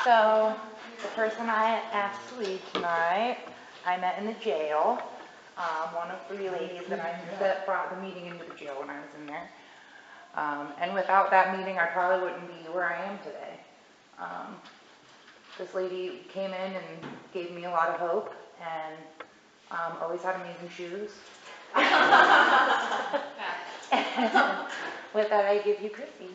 So, the person I asked to leave tonight, I met in the jail. One of three ladies that brought the meeting into the jail when I was in there. And without that meeting, I probably wouldn't be where I am today. This lady came in and gave me a lot of hope, and always had amazing shoes. With that, I give you Chrissy.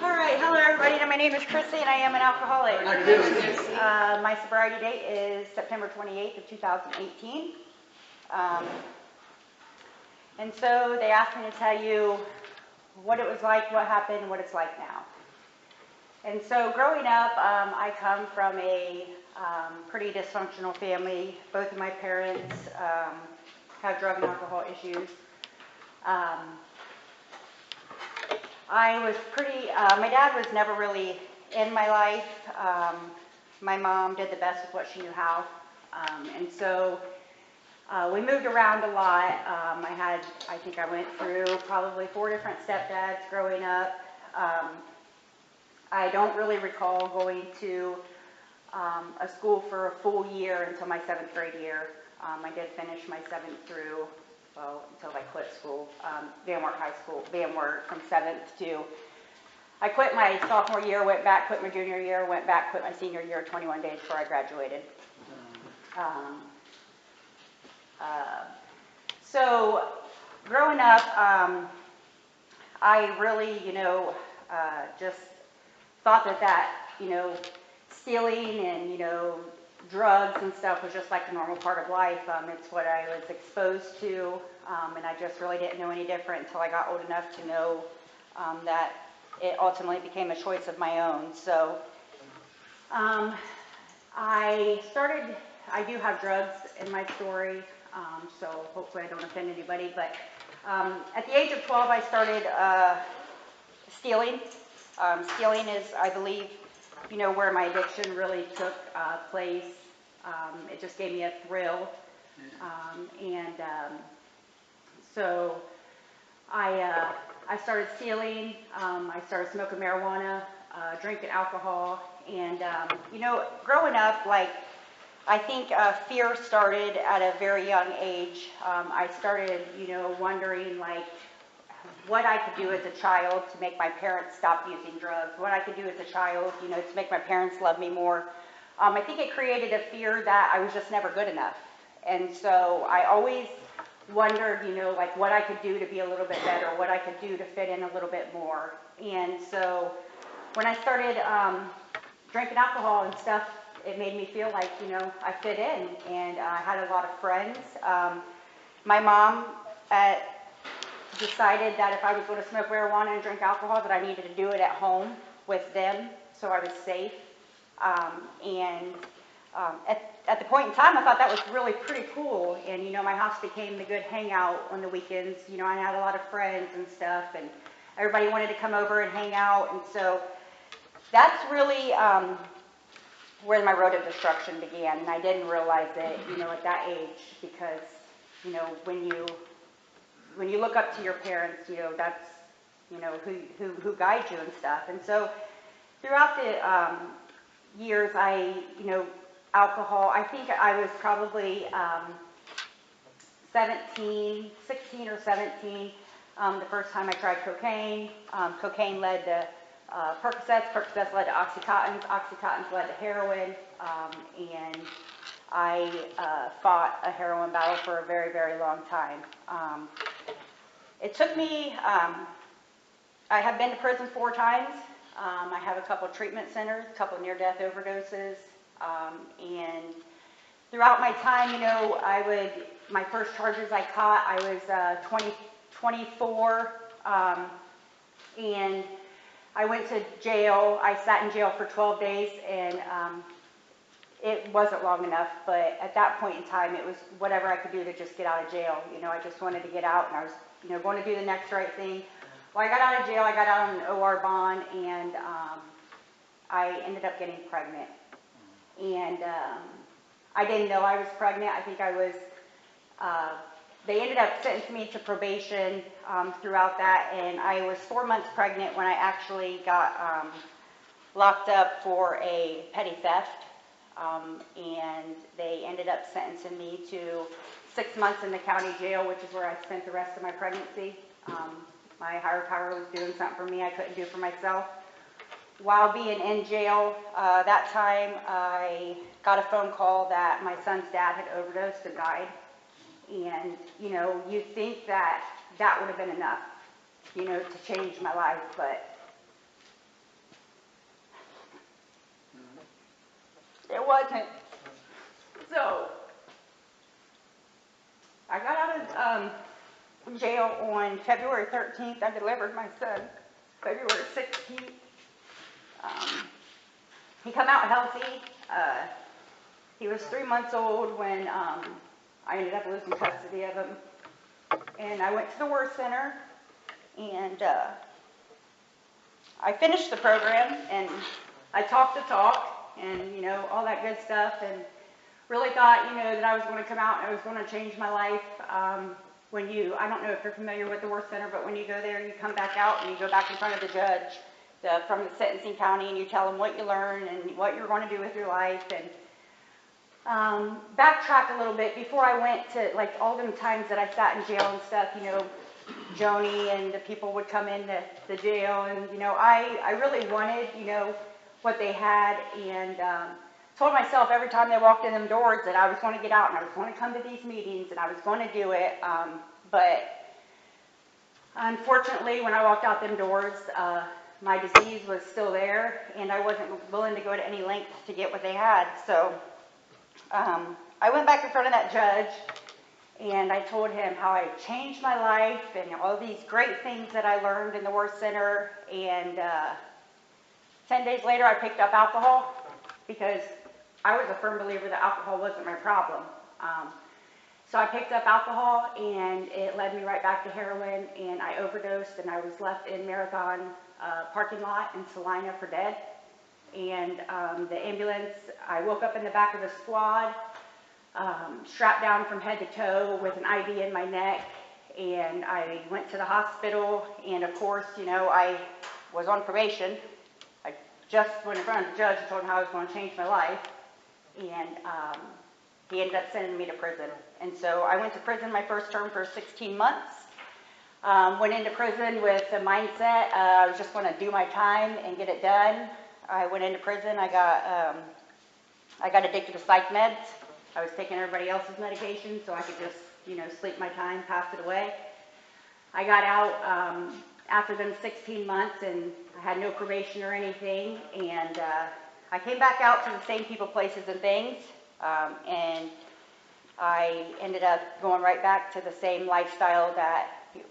All right, hello everybody. My name is Chrissy and I am an alcoholic. My sobriety date is September 28th of 2018. And so they asked me to tell you what it was like, what happened, and what it's like now. And so growing up, I come from a pretty dysfunctional family. Both of my parents have drug and alcohol issues. I was my dad was never really in my life. My mom did the best with what she knew how. And so we moved around a lot. I think I went through probably 4 different stepdads growing up. I don't really recall going to a school for a full year until my 7th grade year. I did finish my 7th through, until I quit school, Van Wert High School, Van Wert from 7th to, I quit my sophomore year, went back, quit my junior year, went back, quit my senior year, 21 days before I graduated. So growing up, I really, just thought that, stealing and, drugs and stuff was just like a normal part of life. It's what I was exposed to, and I just really didn't know any different until I got old enough to know that it ultimately became a choice of my own. So I do have drugs in my story, so hopefully I don't offend anybody, but at the age of 12 I started stealing. Stealing is, I believe, where my addiction really took place. It just gave me a thrill. So I started stealing. I started smoking marijuana, drinking alcohol. And, growing up, I think fear started at a very young age. I started, wondering, what I could do as a child to make my parents stop using drugs, what I could do as a child, to make my parents love me more. I think it created a fear that I was just never good enough. And so I always wondered, what I could do to be a little bit better, what I could do to fit in a little bit more. And so when I started drinking alcohol and stuff, it made me feel like, I fit in, and I had a lot of friends. My mom decided that if I was going to smoke marijuana and drink alcohol, that I needed to do it at home with them, so I was safe. At the point in time, I thought that was really pretty cool, and my house became the good hangout on the weekends. I had a lot of friends and stuff, and everybody wanted to come over and hang out, and so that's really where my road of destruction began. And I didn't realize it, at that age, because when you look up to your parents, that's who guides you and stuff. And so throughout the years, alcohol, I think I was probably 16 or 17, the first time I tried cocaine. Cocaine led to Percocets, Percocets led to Oxycontins, Oxycontins led to heroin, and I fought a heroin battle for a very, very long time. It took me, I have been to prison 4 times. I have a couple of treatment centers, a couple of near-death overdoses, and throughout my time, my first charges I caught, I was 24, and I went to jail. I sat in jail for 12 days, and it wasn't long enough, but at that point in time, it was whatever I could do to just get out of jail. I just wanted to get out, and I was, going to do the next right thing. Well, I got out of jail. I got out on an OR bond, and I ended up getting pregnant. and I didn't know I was pregnant. I think I was, they ended up sentencing me to probation throughout that, and I was 4 months pregnant when I actually got locked up for a petty theft, and they ended up sentencing me to 6 months in the county jail, which is where I spent the rest of my pregnancy. My higher power was doing something for me I couldn't do for myself. While being in jail, that time I got a phone call that my son's dad had overdosed and died. And, you know, you'd think that that would have been enough, you know, to change my life, but it wasn't. So, I got out of jail on February 13th. I delivered my son February 16th. He come out healthy. He was 3 months old when I ended up losing custody of him. And I went to the Worth Center, and I finished the program, and I talked the talk, and, you know, all that good stuff, and really thought, you know, that I was going to come out and I was going to change my life. When you, I don't know if you're familiar with the Worth Center, but when you go there, you come back out and you go back in front of the judge from the sentencing county, and you tell them what you learned and what you're going to do with your life. And backtrack a little bit, before I went to, like, all them times that I sat in jail and stuff, you know, Joni and the people would come into the jail, and, you know, I really wanted, you know, what they had, and told myself every time they walked in them doors that I was going to get out and I was going to come to these meetings and I was going to do it, but unfortunately when I walked out them doors, my disease was still there, and I wasn't willing to go to any lengths to get what they had. So I went back in front of that judge, and I told him how I changed my life and all these great things that I learned in the Worth Center. And 10 days later, I picked up alcohol, because I was a firm believer that alcohol wasn't my problem. So I picked up alcohol, and it led me right back to heroin, and I overdosed, and I was left in Marathon parking lot in Salina for dead. And the ambulance, I woke up in the back of a squad, strapped down from head to toe with an IV in my neck, and I went to the hospital, and of course, you know, I was on probation. I just went in front of the judge and told him how I was going to change my life, and he ended up sending me to prison. And so I went to prison my first term for 16 months. Went into prison with the mindset I was just going to do my time and get it done. I went into prison. I got addicted to psych meds. I was taking everybody else's medication so I could just, you know, sleep my time, pass it away. I got out after them 16 months, and I had no probation or anything. And I came back out to the same people, places, and things. And I ended up going right back to the same lifestyle that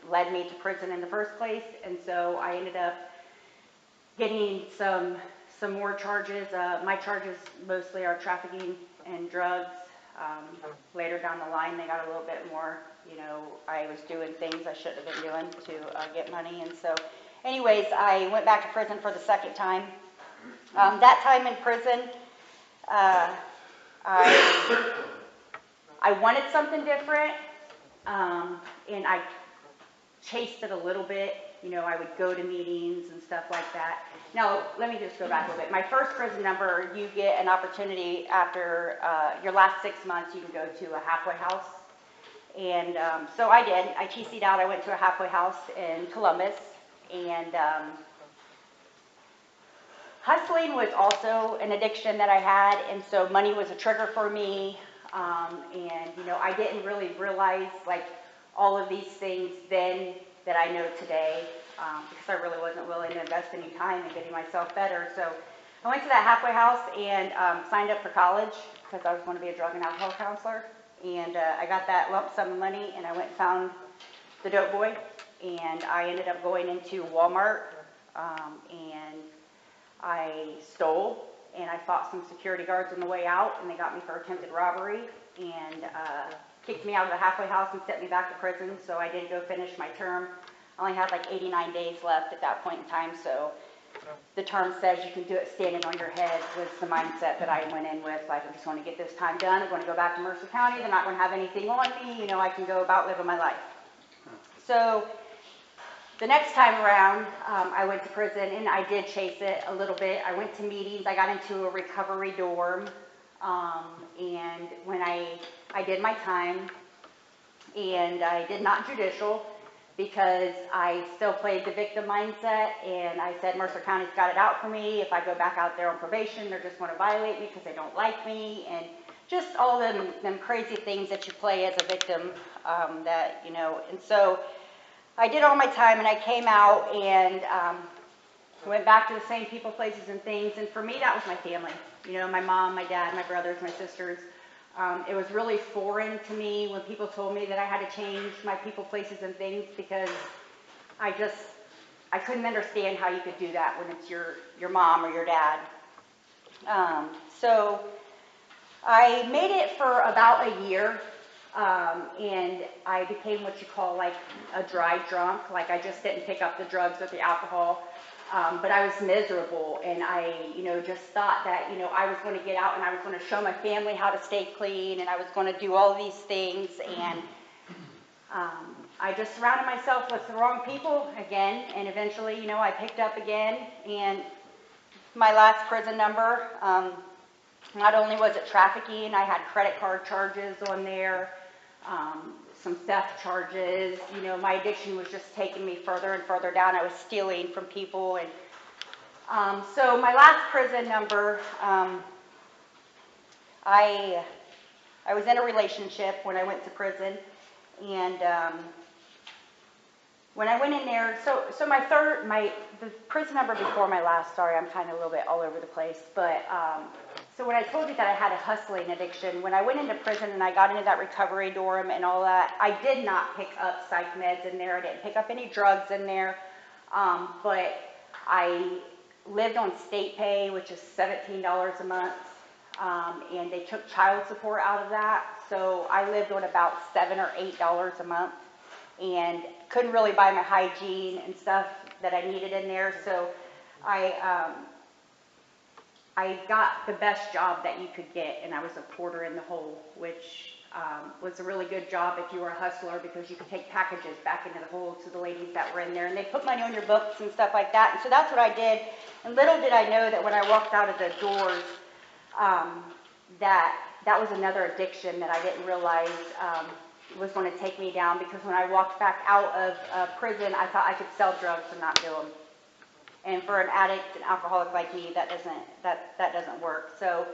led me to prison in the first place. And so I ended up getting some more charges. My charges mostly are trafficking and drugs. Later down the line, they got a little bit more, you know, I was doing things I shouldn't have been doing to get money. And so anyways, I went back to prison for the second time. That time in prison, I wanted something different, and I chased it a little bit. You know, I would go to meetings and stuff like that. Now, let me just go back a little bit. My first prison number, you get an opportunity after your last 6 months, you can go to a halfway house. And so I did. I TC'd out. I went to a halfway house in Columbus. And hustling was also an addiction that I had. And so money was a trigger for me. And, you know, I didn't really realize, like, all of these things then that I know today, because I really wasn't willing to invest any time in getting myself better. So I went to that halfway house and signed up for college because I was going to be a drug and alcohol counselor. And I got that lump sum of money, and I went and found the dope boy. And I ended up going into Walmart, and I stole, and I fought some security guards on the way out, and they got me for attempted robbery, and kicked me out of the halfway house and sent me back to prison. So I did go finish my term. I only had like 89 days left at that point in time, so the the term says you can do it standing on your head was the mindset that I went in with. Like, I'm just going to get this time done. I'm going to go back to Mercer County. They're not going to have anything on me. You know, I can go about living my life. So the next time around, I went to prison, and I did chase it a little bit. I went to meetings. I got into a recovery dorm, and when I did my time, and I did not judicial, because I still played the victim mindset, and I said Mercer County's got it out for me. If I go back out there on probation, they're just going to violate me because they don't like me, and just all them crazy things that you play as a victim, that, you know. And so I did all my time, and I came out and went back to the same people, places, and things. And for me, that was my family. You know, my mom, my dad, my brothers, my sisters. It was really foreign to me when people told me that I had to change my people, places, and things, because I couldn't understand how you could do that when it's your mom or your dad. So I made it for about a year, and I became what you call like a dry drunk. Like, I just didn't pick up the drugs or the alcohol. But I was miserable, and I, you know, just thought that, you know, I was going to get out and I was going to show my family how to stay clean, and I was going to do all these things, and I just surrounded myself with the wrong people again, and eventually, you know, I picked up again, and my last prison number, not only was it trafficking, I had credit card charges on there, some theft charges. You know, my addiction was just taking me further and further down. I was stealing from people, and so my last prison number, I was in a relationship when I went to prison, and when I went in there, so the prison number before my last, sorry, I'm kind of a little bit all over the place, but so when I told you that I had a hustling addiction, when I went into prison and I got into that recovery dorm and all that, I did not pick up psych meds in there. I didn't pick up any drugs in there, but I lived on state pay, which is $17 a month, and they took child support out of that, so I lived on about $7 or $8 a month, and couldn't really buy my hygiene and stuff that I needed in there. So I got the best job that you could get, and I was a porter in the hole, which was a really good job if you were a hustler, because you could take packages back into the hole to the ladies that were in there, and they put money on your books and stuff like that. And so that's what I did. And little did I know that when I walked out of the doors, that was another addiction that I didn't realize was going to take me down, because when I walked back out of prison, I thought I could sell drugs and not do them. And for an addict, an alcoholic like me, that doesn't work. So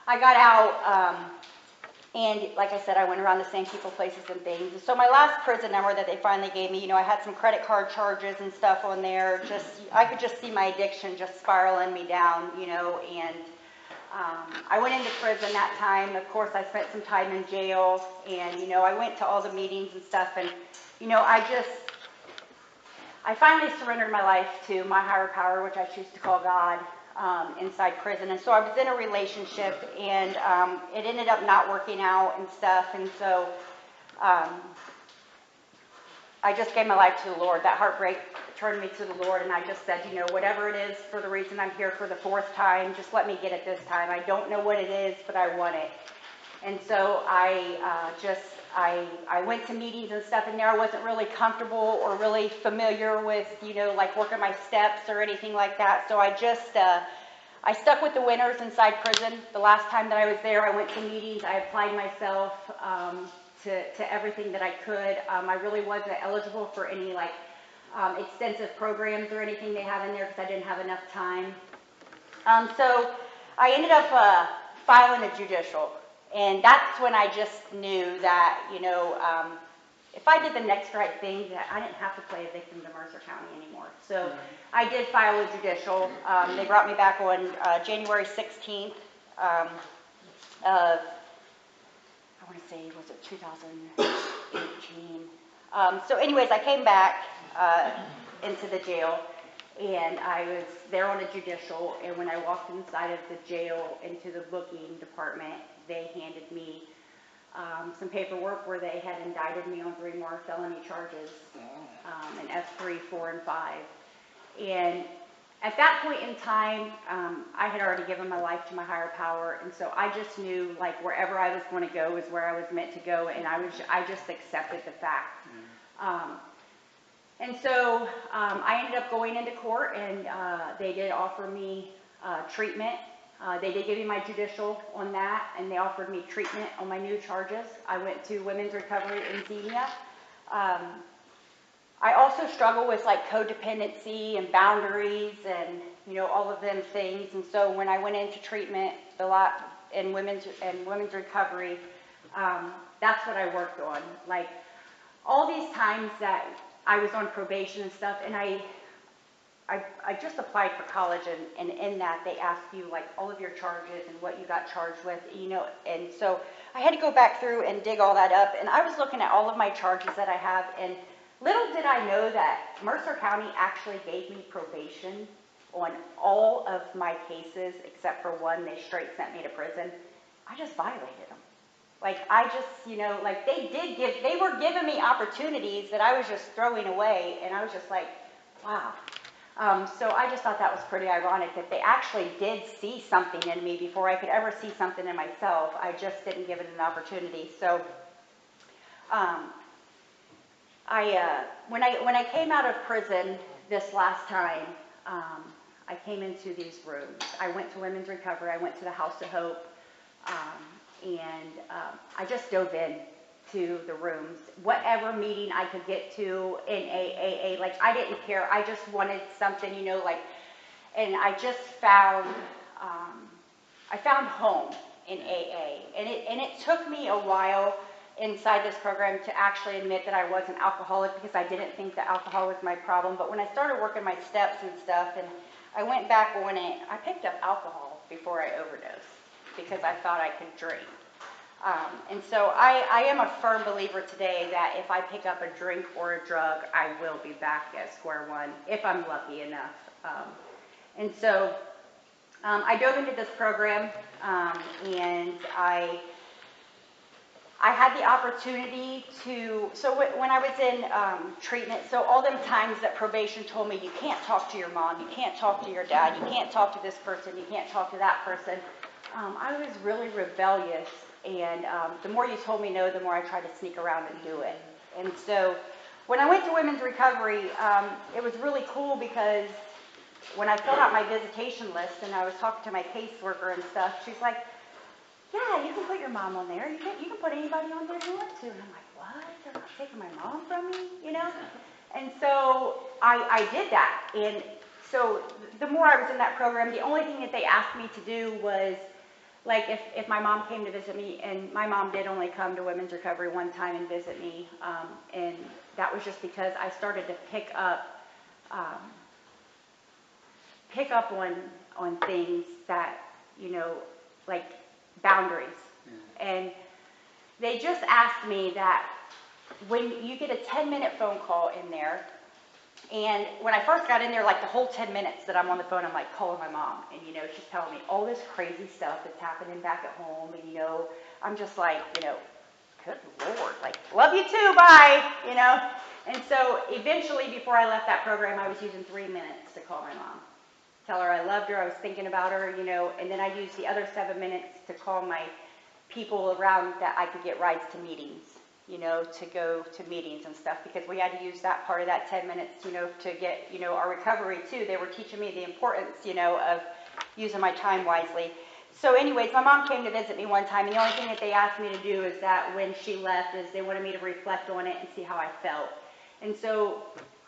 I got out, and like I said, I went around the same people, places, and things. So my last prison number that they finally gave me, you know, I had some credit card charges and stuff on there. I could just see my addiction just spiraling me down, you know, and I went into prison that time. Of course, I spent some time in jail, and, you know, I went to all the meetings and stuff, and, you know, I finally surrendered my life to my higher power, which I choose to call God, inside prison. And so I was in a relationship, and it ended up not working out and stuff, and so I just gave my life to the Lord. That heartbreak turned me to the Lord, and I just said, you know, whatever it is, for the reason I'm here for the 4th time, just let me get it this time. I don't know what it is, but I want it. And so I went to meetings and stuff in there. I wasn't really comfortable or really familiar with, you know, like working my steps or anything like that. So I stuck with the winners inside prison. The last time that I was there, I went to meetings. I applied myself to everything that I could. I really wasn't eligible for any like extensive programs or anything they have in there, because I didn't have enough time. So I ended up filing a judicial. And that's when I just knew that, you know, if I did the next right thing, that I didn't have to play a victim to Mercer County anymore. So I did file a judicial. They brought me back on January 16th of, I want to say, was it 2018? So anyways, I came back into the jail, and I was there on a judicial, and when I walked inside of the jail into the booking department, they handed me some paperwork where they had indicted me on 3 more felony charges, an F3, 4, and 5. And at that point in time, I had already given my life to my higher power, and so I just knew, like, wherever I was going to go is where I was meant to go, and I just accepted the fact. And so I ended up going into court, and they did offer me treatment. They did give me my judicial on that, and they offered me treatment on my new charges. I went to Women's Recovery in Xenia. I also struggle with like codependency and boundaries and, you know, all of them things. And so when I went into treatment a lot in women's recovery, that's what I worked on. Like all these times that I was on probation and stuff, and I just applied for college, and in that they ask you like all of your charges and what you got charged with, you know, and so I had to go back through and dig all that up, and I was looking at all of my charges that I have, and little did I know that Mercer County actually gave me probation on all of my cases except for one. They straight sent me to prison. I just violated them. Like I just, you know, like they were giving me opportunities that I was just throwing away, and I was just like, wow. So I just thought that was pretty ironic that they actually did see something in me before I could ever see something in myself. I just didn't give it an opportunity. So when I came out of prison this last time, I came into these rooms. I went to Women's Recovery. I went to the House of Hope, and I just dove in to the rooms. Whatever meeting I could get to in AA, like I didn't care. I just wanted something, you know, like, and I just found, I found home in AA, and it took me a while inside this program to actually admit that I was an alcoholic, because I didn't think that alcohol was my problem. But when I started working my steps and stuff, and I went back on it, I picked up alcohol before I overdosed because I thought I could drink. And so I am a firm believer today that if I pick up a drink or a drug, I will be back at square one if I'm lucky enough. And so I dove into this program, and I had the opportunity to, so when I was in treatment, so all them times that probation told me, you can't talk to your mom, you can't talk to your dad, you can't talk to this person, you can't talk to that person, I was really rebellious, and the more you told me no, the more I tried to sneak around and do it. And so when I went to Women's Recovery, it was really cool because when I filled out my visitation list and I was talking to my caseworker and stuff, she's like, yeah, you can put your mom on there. You can put anybody on there you want to. And I'm like, what? They're not taking my mom from me, you know? And so I did that. And so the more I was in that program, the only thing that they asked me to do was, like, if my mom came to visit me, and my mom did only come to Women's Recovery one time and visit me, and that was just because I started to pick up on things that, you know, like boundaries. And they just asked me that when you get a 10-minute phone call in there, and when I first got in there, like the whole 10 minutes that I'm on the phone, I'm like calling my mom, and you know, she's telling me all this crazy stuff that's happening back at home, and you know, I'm just like, you know, good Lord, like, love you too, bye, you know. And so eventually, before I left that program, I was using 3 minutes to call my mom, tell her I loved her, I was thinking about her, you know, and then I used the other 7 minutes to call my people around that I could get rides to meetings, you know, to go to meetings and stuff, because we had to use that part of that 10 minutes, you know, to get, you know, our recovery too. They were teaching me the importance, you know, of using my time wisely. So anyways, my mom came to visit me one time, and the only thing that they asked me to do is that when she left is they wanted me to reflect on it and see how I felt. And so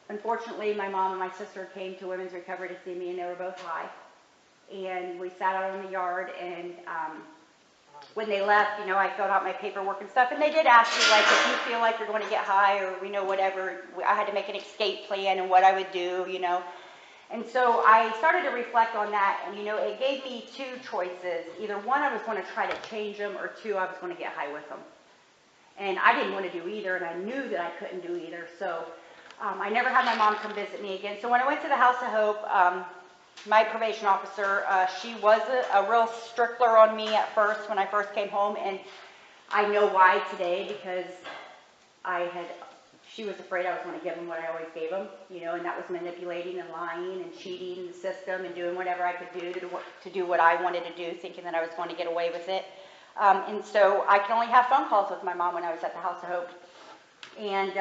unfortunately, my mom and my sister came to Women's Recovery to see me, and they were both high. And we sat out in the yard, and when they left, you know, I filled out my paperwork and stuff, and they did ask me, like, if you feel like you're going to get high or, you know, whatever, I had to make an escape plan and what I would do, you know. And so I started to reflect on that, and, you know, it gave me two choices. Either one, I was going to try to change them, or two, I was going to get high with them. And I didn't want to do either, and I knew that I couldn't do either. So I never had my mom come visit me again. So when I went to the House of Hope, my probation officer, she was a real stickler on me at first when I first came home, and I know why today, because she was afraid I was going to give them what I always gave them, you know, and that was manipulating and lying and cheating the system and doing whatever I could do to do what I wanted to do, thinking that I was going to get away with it. And so I could only have phone calls with my mom when I was at the House of Hope. And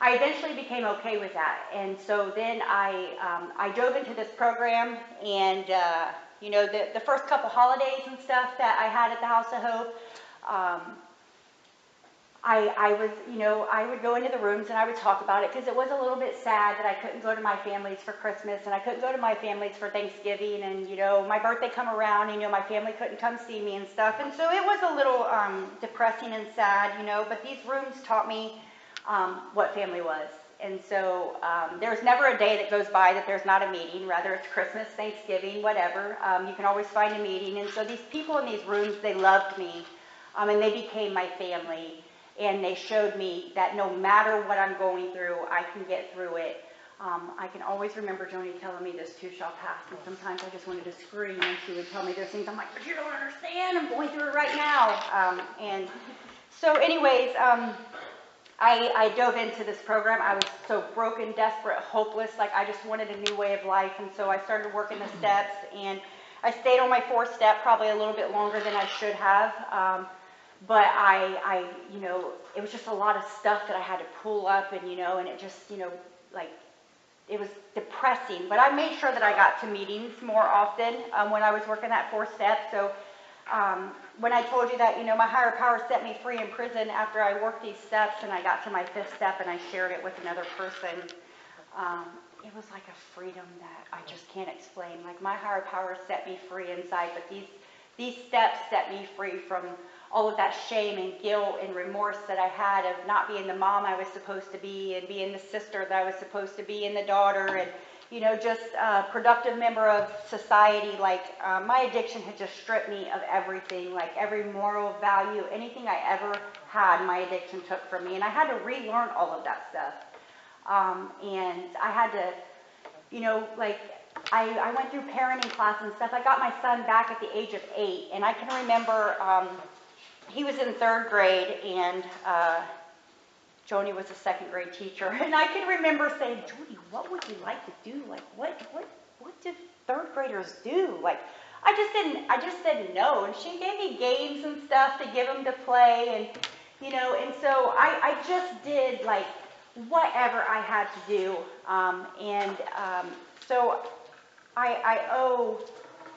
I eventually became okay with that. And so then I dove into this program, and you know, the first couple holidays and stuff that I had at the House of Hope, I would go into the rooms and I would talk about it, because it was a little bit sad that I couldn't go to my families for Christmas and I couldn't go to my families for Thanksgiving, and you know, my birthday come around and you know, my family couldn't come see me and stuff, and so it was a little depressing and sad, you know, but these rooms taught me what family was. And so there's never a day that goes by that there's not a meeting, whether it's Christmas, Thanksgiving, whatever. You can always find a meeting. And so these people in these rooms, they loved me, and they became my family. And they showed me that no matter what I'm going through, I can get through it. I can always remember Joni telling me this too shall pass. And sometimes I just wanted to scream when she would tell me those things. I'm like, but you don't understand. I'm going through it right now. And so anyways, I dove into this program. I was so broken, desperate, hopeless, like I just wanted a new way of life. And so I started working the steps, and I stayed on my fourth step probably a little bit longer than I should have. But I, you know, it was just a lot of stuff that I had to pull up, and, you know, and it just, you know, like, it was depressing. But I made sure that I got to meetings more often when I was working that fourth step. So when I told you that, you know, my higher power set me free in prison after I worked these steps and I got to my fifth step and I shared it with another person, it was like a freedom that I just can't explain. Like, my higher power set me free inside, but these steps set me free from all of that shame and guilt and remorse that I had of not being the mom I was supposed to be, and being the sister that I was supposed to be, and the daughter, and, you know, just a productive member of society. Like, my addiction had just stripped me of everything, like every moral value, anything I ever had, my addiction took from me. And I had to relearn all of that stuff. And I had to, you know, like, I went through parenting class and stuff. I got my son back at the age of 8, and I can remember he was in 3rd grade, and Joni was a 2nd grade teacher, and I can remember saying, Joni, what would you like to do? Like, what do 3rd graders do? Like, I just said no, and she gave me games and stuff to give them to play, and, you know, and so I just did, like, whatever I had to do, so I owe,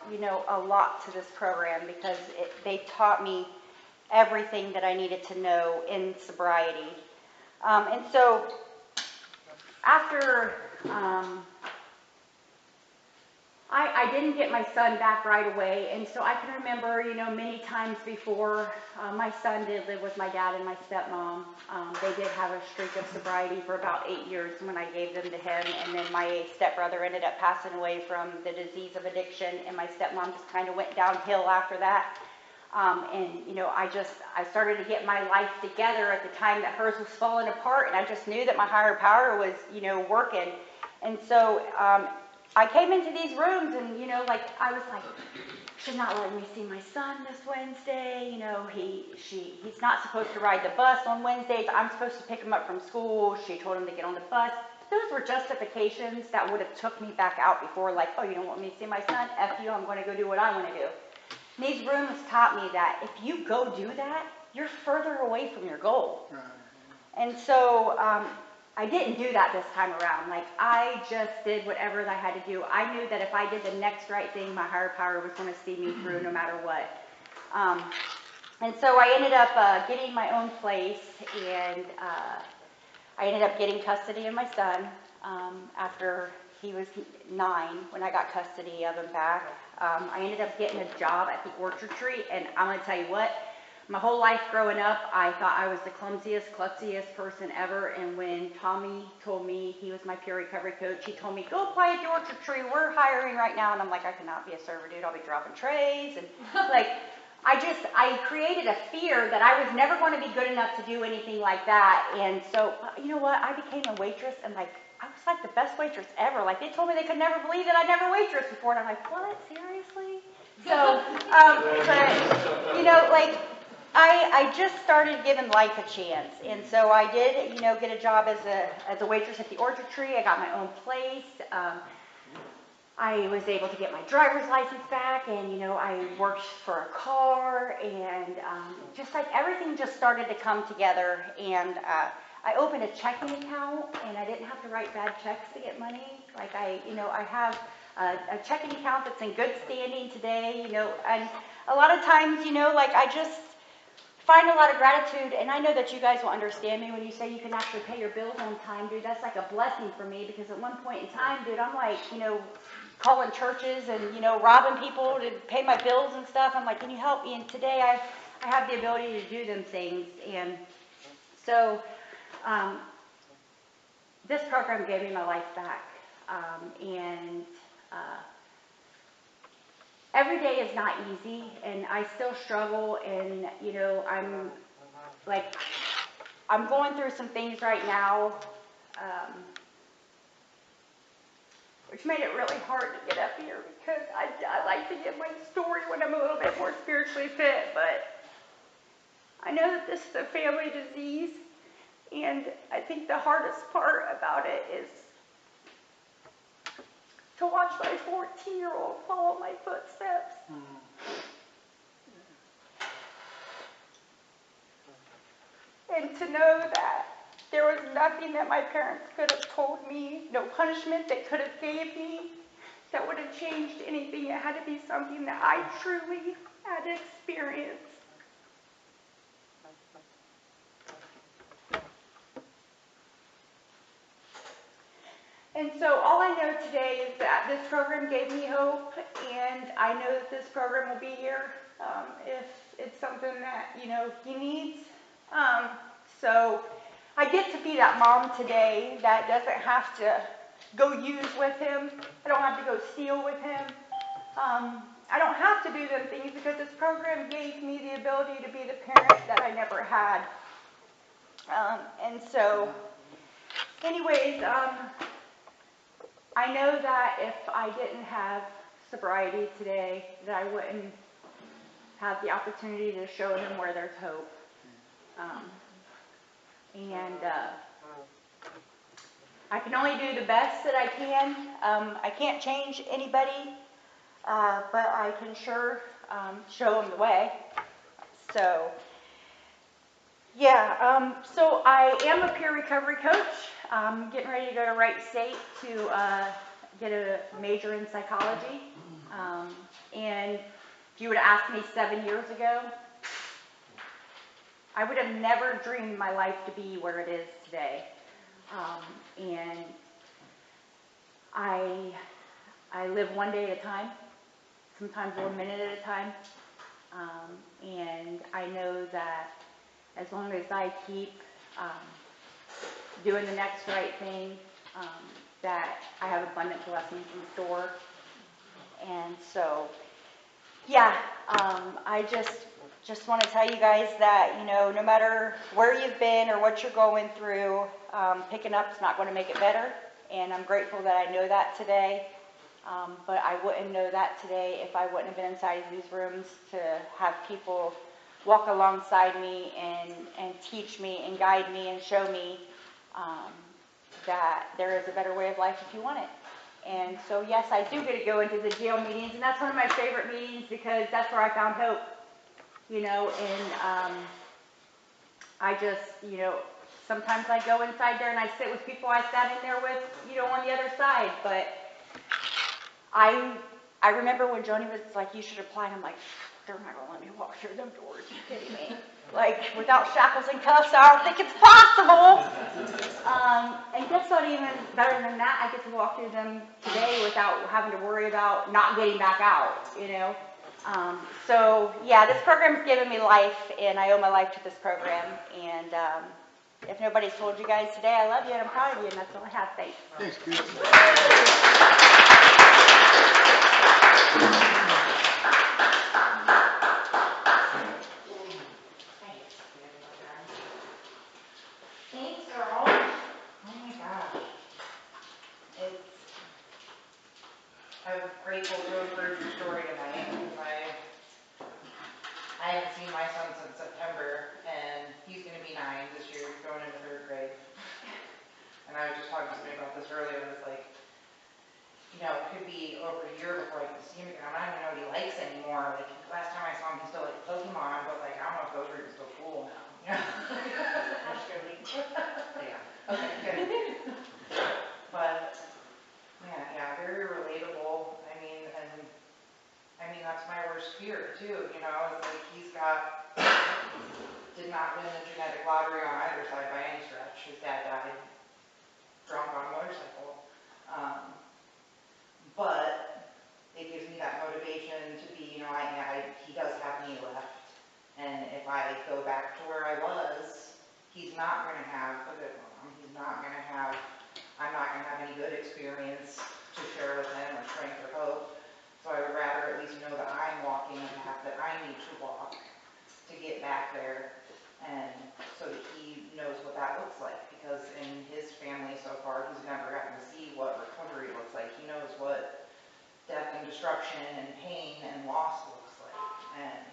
you know, a lot to this program, because they taught me everything that I needed to know in sobriety. And so after I didn't get my son back right away, and so I can remember, you know, many times before, my son did live with my dad and my stepmom. They did have a streak of sobriety for about 8 years when I gave them to him, and then my stepbrother ended up passing away from the disease of addiction, and my stepmom just kind of went downhill after that. And, you know, I started to get my life together at the time that hers was falling apart, and I just knew that my higher power was, you know, working. And so I came into these rooms, and, you know, like, I was like, she's not letting me see my son this Wednesday, you know, he's not supposed to ride the bus on Wednesdays, I'm supposed to pick him up from school, she told him to get on the bus. Those were justifications that would have took me back out before, like, oh, you don't want me to see my son? F you, I'm going to go do what I want to do. And these rooms taught me that if you go do that, you're further away from your goal. Right. And so I didn't do that this time around. Like, I just did whatever I had to do. I knew that if I did the next right thing, my higher power was going to see me through no matter what. And so I ended up getting my own place, and I ended up getting custody of my son after he was 9 when I got custody of him back. I ended up getting a job at the orchard tree, and I'm going to tell you what, my whole life growing up, I thought I was the clumsiest, klutziest person ever, and when Tommy told me, he was my peer recovery coach, he told me, go apply at the orchard tree, we're hiring right now, and I'm like, I cannot be a server, dude, I'll be dropping trays, and like, I created a fear that I was never going to be good enough to do anything like that. And so, you know what, I became a waitress, and like, I was like the best waitress ever. Like, they told me they could never believe that I'd never waitressed before, and I'm like, what, seriously? So, but, you know, like, I just started giving life a chance, and so I did, get a job as a waitress at the Orchard Tree. I got my own place. I was able to get my driver's license back, and I worked for a car, and just like everything just started to come together. And I opened a checking account, and I didn't have to write bad checks to get money. Like I have a checking account that's in good standing today. And a lot of times, like I just find a lot of gratitude, and I know that you guys will understand me when you say you can actually pay your bills on time, dude. That's like a blessing for me, because at one point in time, dude, I'm like, calling churches and, robbing people to pay my bills and stuff. I'm like, can you help me? And today I have the ability to do them things. And so this program gave me my life back. And every day is not easy, and I still struggle, and I'm going through some things right now, which made it really hard to get up here, because I like to give my story when I'm a little bit more spiritually fit, but I know that this is a family disease, and I think the hardest part about it is to watch my 14-year-old follow my footsteps. And to know that there was nothing that my parents could have told me, no punishment they could have gave me that would have changed anything. It had to be something that I truly had to experience. And so all I know today is that this program gave me hope, and I know that this program will be here if it's something that, he needs. So I get to be that mom today that doesn't have to go use with him. I don't have to go steal with him. I don't have to do them things, because this program gave me the ability to be the parent that I never had. And so, anyways, I know that if I didn't have sobriety today, that I wouldn't have the opportunity to show him where there's hope. I can only do the best that I can. I can't change anybody, but I can sure show them the way. So, yeah, so I am a peer recovery coach. I'm getting ready to go to Wright State to get a major in psychology. And if you would have asked me 7 years ago, I would have never dreamed my life to be where it is today. And I live one day at a time, sometimes 1 minute at a time. And I know that as long as I keep doing the next right thing, that I have abundant blessings in store. And so, yeah, I just want to tell you guys that, no matter where you've been or what you're going through, picking up is not going to make it better. And I'm grateful that I know that today. But I wouldn't know that today if I wouldn't have been inside of these rooms to have people walk alongside me and teach me and guide me and show me that there is a better way of life if you want it. And so, yes, I do get to go into the jail meetings, and that's one of my favorite meetings, because that's where I found hope, and I just, sometimes I go inside there and I sit with people I sat in there with, on the other side, but I remember when Joni was like, you should apply, and I'm like, they're not going to let me walk through them doors, are you kidding me? Like, without shackles and cuffs, I don't think it's possible. And guess what, even better than that, I get to walk through them today without having to worry about not getting back out, So, yeah, this program's given me life, and I owe my life to this program. And if nobody's told you guys today, I love you, and I'm proud of you, and that's all I have. Thanks. Thanks, Chris. Thanks, girl. Oh my gosh. I'm grateful to have heard your story tonight, because I haven't seen my son since September, and he's gonna be 9 this year, going into 3rd grade. And I was just talking to somebody about this earlier, and it's like, you know, it could be over a year before I can see him again. I don't even know what he likes anymore. Like, last time I saw him, he still liked Pokemon, but like, I don't know if those are even so cool now. You know? Yeah. Okay, good. But, yeah, very relatable. I mean, that's my worst fear too, you know, it's like did not win the genetic lottery on either side by any stretch. His dad died drunk on a motorcycle. But it gives me that motivation to be, you know, he does have me left. And if I go back to where I was, he's not going to have a good mom. I'm not going to have any good experience to share with him or strength or hope. So I would rather at least know that I'm walking the path that I need to walk to get back there, and so that he knows what that looks like. Because in his family so far, he's never gotten to see what recovery looks like. He knows what death and destruction and pain and loss looks like. And,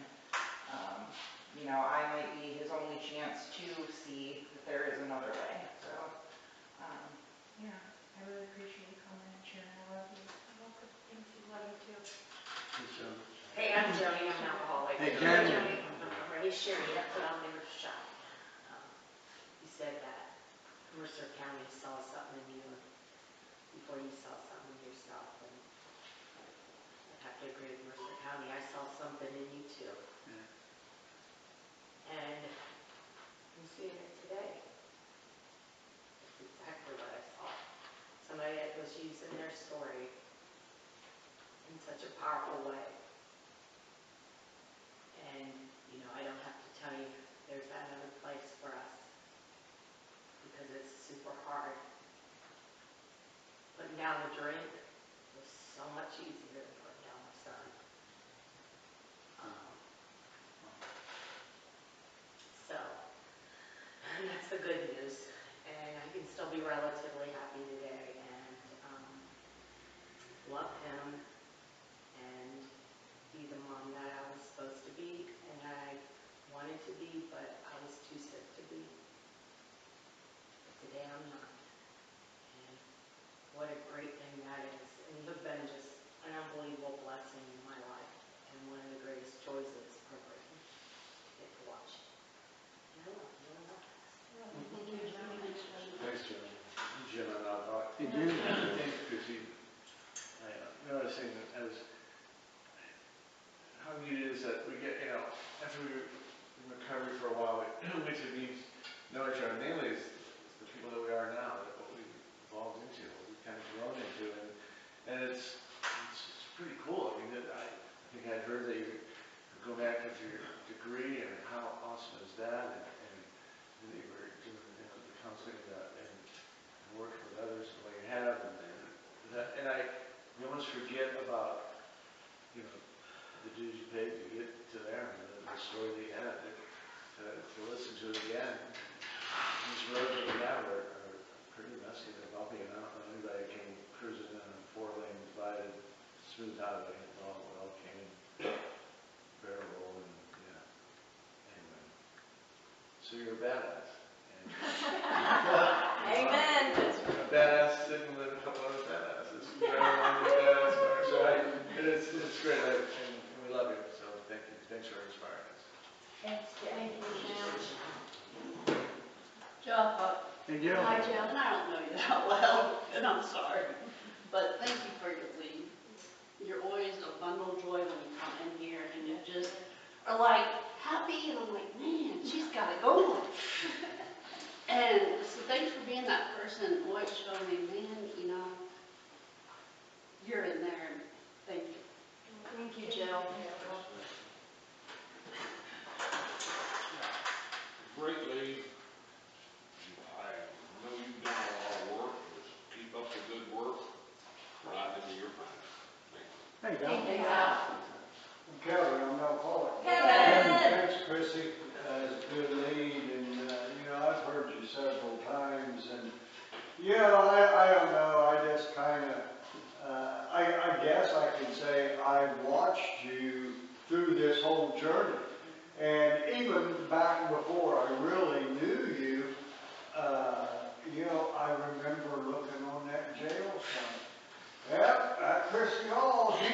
you know, I might be his only chance to see that there is another way. So, yeah, I really appreciate you coming and sharing. I love you. Welcome. Thank you. Love you too. Hey, I'm Joni, I'm an alcoholic. Hey, Joni. Hey, Sherry, you put on there shot. You said that Mercer County saw something in you before you saw something in yourself, and I have to agree with Mercer County. I saw something in you too. Yeah. And I'm seeing it today. That's exactly what I saw. Somebody that was using their story in such a powerful way. And, you know, I don't have to tell you, there's that other place for us, because it's super hard. Putting down the drink was so much easier than putting down my son. So, and that's the good news. And I can still be relatively happy today and love him and be the mom that I was supposed to be and that I wanted to be, but I was too sick to be. But today I'm not. And what a great thing that is. And you have been just an unbelievable blessing in my life and one of the greatest joys of this program. Get to watch it. And I love you a lot. Thanks, Jim. Jim, I'm not. Hey, Jim. Thanks, Chrissy. Noticing as how neat it is that we get, you know, after we were in recovery for a while, we get to know each other. Namely, is the people that we are now, that what we've evolved into, what we've kind of grown into, and it's pretty cool. I mean, I think I'd heard that you go back with your degree, and how awesome is that? And that you were doing, you know, the counseling and working with others the way you have, and we almost forget about, you know, the dues you paid to get to there, and the story that you had, to listen to it again. These roads that we have are pretty messy, they're bumpy, and I don't know anybody that came cruising in a 4-lane divided, smooth highway, it all came bearable, and yeah. Anyway, so you're a badass. And, Amen. a badass didn't live a couple other badasses. So it's great, and we love you. So thank you. Thanks for inspiring us. Thanks, Jim. Thank you, Jim. Joe, Hey, Jim. hi Jim, and I don't know you that well, and I'm sorry, but thank you for your lead. You're always a bundle of joy when you come in here, and you just are like happy, and I'm like, man, she's got it going. And so thanks for being that person, always showing me, man, you know, you're in there, and thank you. Thank you, Jill. Greatly, I know you've done a lot of work. Just keep up the good work right into your family. Thank you. Hey, Bill. I'm Kevin, I'm an alcoholic. Kevin! Thanks, Chrissy, as a good lead, and, you know, I've heard you several times, and, you know, I don't know, I just kind of, I guess I can say I've watched you through this whole journey, And even back before I really knew you, I remember looking on that jail sign. Yep, that Chrissy Hall, she's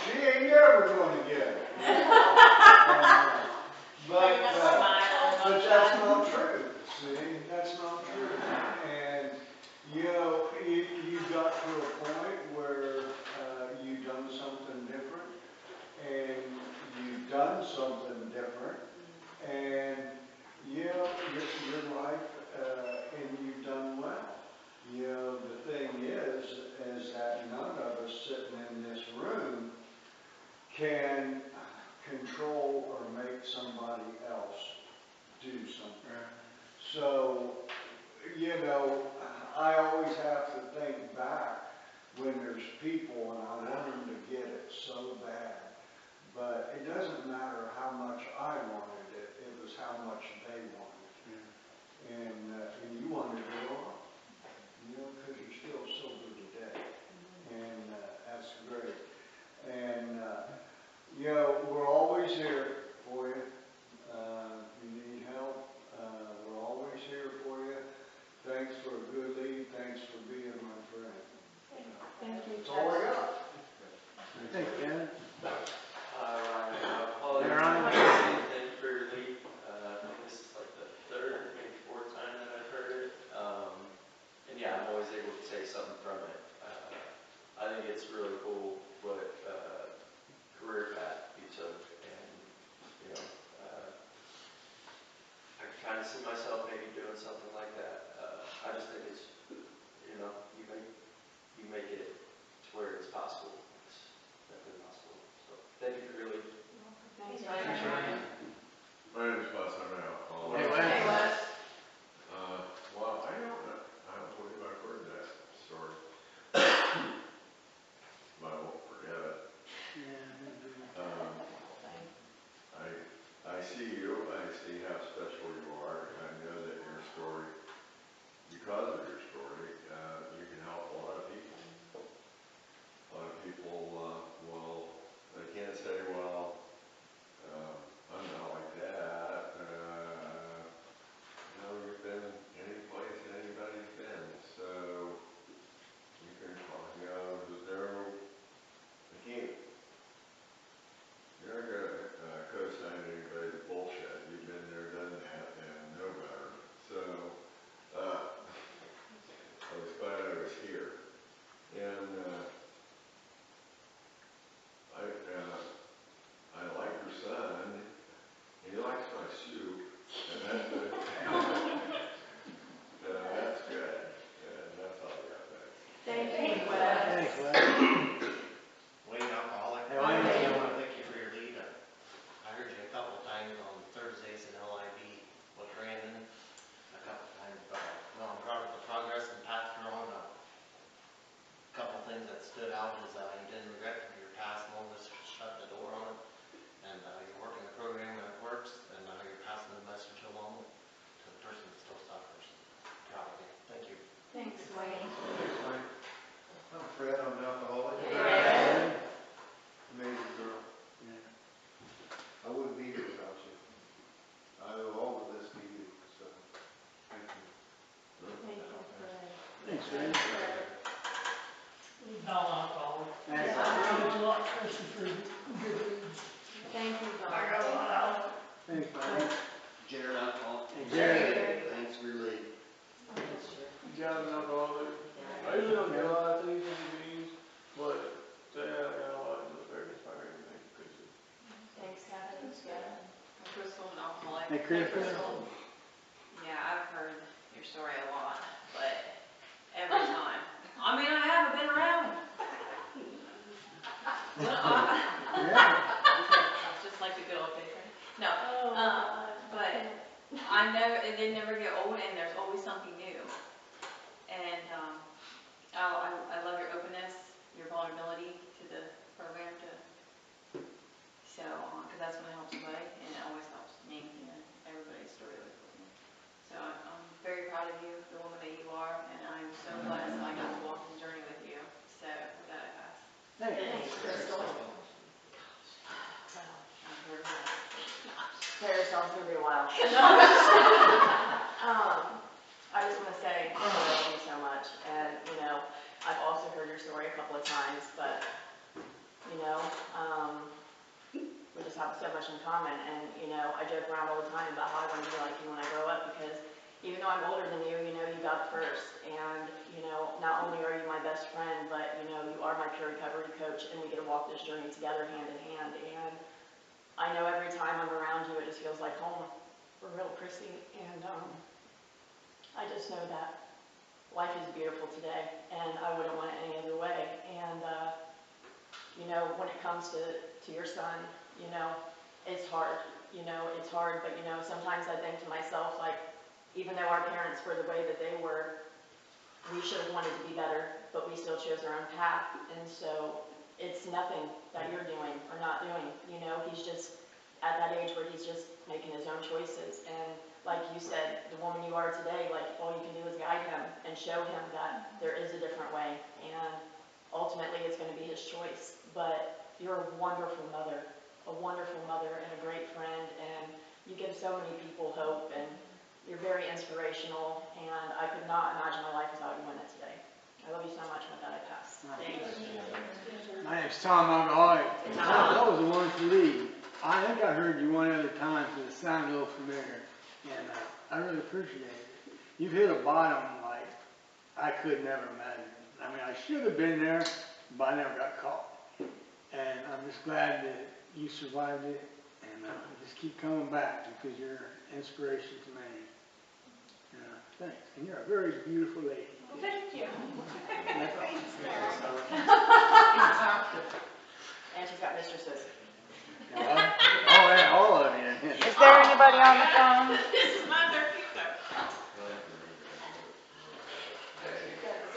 she ain't never gonna get it. But that's not true. See, that's not true. And you got to a point where you've done something different, and you've done something different, and your life, and you've done well. The thing is that none of us sitting in this room can control or make somebody else do something. So, I always have to think back when there's people and I want them to get it so bad. But it doesn't matter how much I wanted it, it was how much they wanted it. And you wanted it all, because you're still sober today. And that's great. And, we're always here for you. If you need help, we're always here for you. Thanks for a good lead. Thanks for being my friend. Thank you. That's all I got. Thanks, Kevin. Ryan, thank you for your lead. This is like the third, maybe fourth time that I've heard it. And yeah, I'm always able to take something from it. I think it's really cool what career path you took, and I can kind of see myself maybe doing something like that. I just think it's, you make it to where it's possible. It's definitely possible. So thank you for your lead. Thanks, Ryan. Ryan. My name is Wes, I'm an alcoholic. Hey, Hey, Wes. Well, I don't believe I've heard that story. But I won't forget it. I see you, I see how special you are, and I know that your story, because of your story, you can help a lot of people. A lot of people, they can't say, well, I'm not like that. You've been any place anybody's been, so you can talk, you're not gonna co-sign anybody's bullshit. You've been there, done that, and know better. So, I was glad I was here. And, I like your son. He likes my soup, and that's good. That's good. And that's all I got, thanks. Thank you, Wes. Thanks, Wes. Wayne, alcoholic. Hey, Wayne. I want to thank you for your lead. I heard you a couple of times on Thursdays in LIV with Brandon, a couple of times about brought up the progress and path you're on. A couple of things that stood out is you didn't regret your past, no one was shut the door on it, and you're working the program and it works, and you're passing the message along to the person that still suffers. Proud of you. Thank you. Thanks, Wayne. I'm Fred, I'm an alcoholic. Hey. Amazing girl. I wouldn't be here without you. I owe all of this to you, so thank you. Thank you, Fred. Thanks, Fred. Non-alcoholic. Thanks. Thanks a lot, especially for good leads. Thank you, Don. I got a lot out. Thanks, buddy. Jared alcoholic. Hey, Jared. Thanks for your lead. John, an alcoholic. I usually don't get a lot of things in the meetings, but today I got a lot. It was very inspiring. Thank you, Chrissy. Thanks, Kevin. I'm Crystal, an alcoholic. Hey, Crystal. Yeah, I've heard your story a lot, but every time. I mean, I haven't been around. It's just like the good old days, right? No, but I know they never get old, and there's always something new. And I love your openness, your vulnerability to the program, because that's when it helps somebody, and it always helps me, everybody's story always helps me. So I'm very proud of you, the woman that you are, and I'm so blessed I got to walk this journey with you. So with that, I pass. Thanks. Thanks, Crystal. it's gonna be a while. I just wanna say, I love you so much, and, you know, I've also heard your story a couple of times, but, you know, we just have so much in common, and, you know, I joke around all the time about how I want to be like you when I grow up, because even though I'm older than you, you know, you got first, and, you know, not only are you my best friend, but, you know, you are my peer recovery coach, and we get to walk this journey together hand in hand, and I know every time I'm around you, it just feels like home, for real, Chrissy, and, I just know that life is beautiful today, and I wouldn't want it any other way, and, you know, when it comes to your son, you know, it's hard, but, you know, sometimes I think to myself, like, even though our parents were the way that they were, we should have wanted to be better, but we still chose our own path, and so it's nothing that you're doing or not doing, you know, he's just at that age where he's just making his own choices, and like you said, the woman you are today, like, all you can do is guide him and show him that there is a different way, and ultimately it's going to be his choice, but you're a wonderful mother and a great friend, and you give so many people hope, and you're very inspirational, and I could not imagine my life without you in it today. I love you so much, and with that I pass. My name's Tom Alcoholic. That was a wonderful lead. I think I heard you one other time, so it sounded a little familiar, and I really appreciate it. You've hit a bottom like I could never imagine. I mean, I should have been there, but I never got caught. And I'm just glad that you survived it, and just keep coming back because you're an inspiration to many. Thanks. And you're a very beautiful lady. Well, thank you. And she's got mistresses. Oh, yeah, all of you. Is there anybody on the phone? This is my turn, Peter.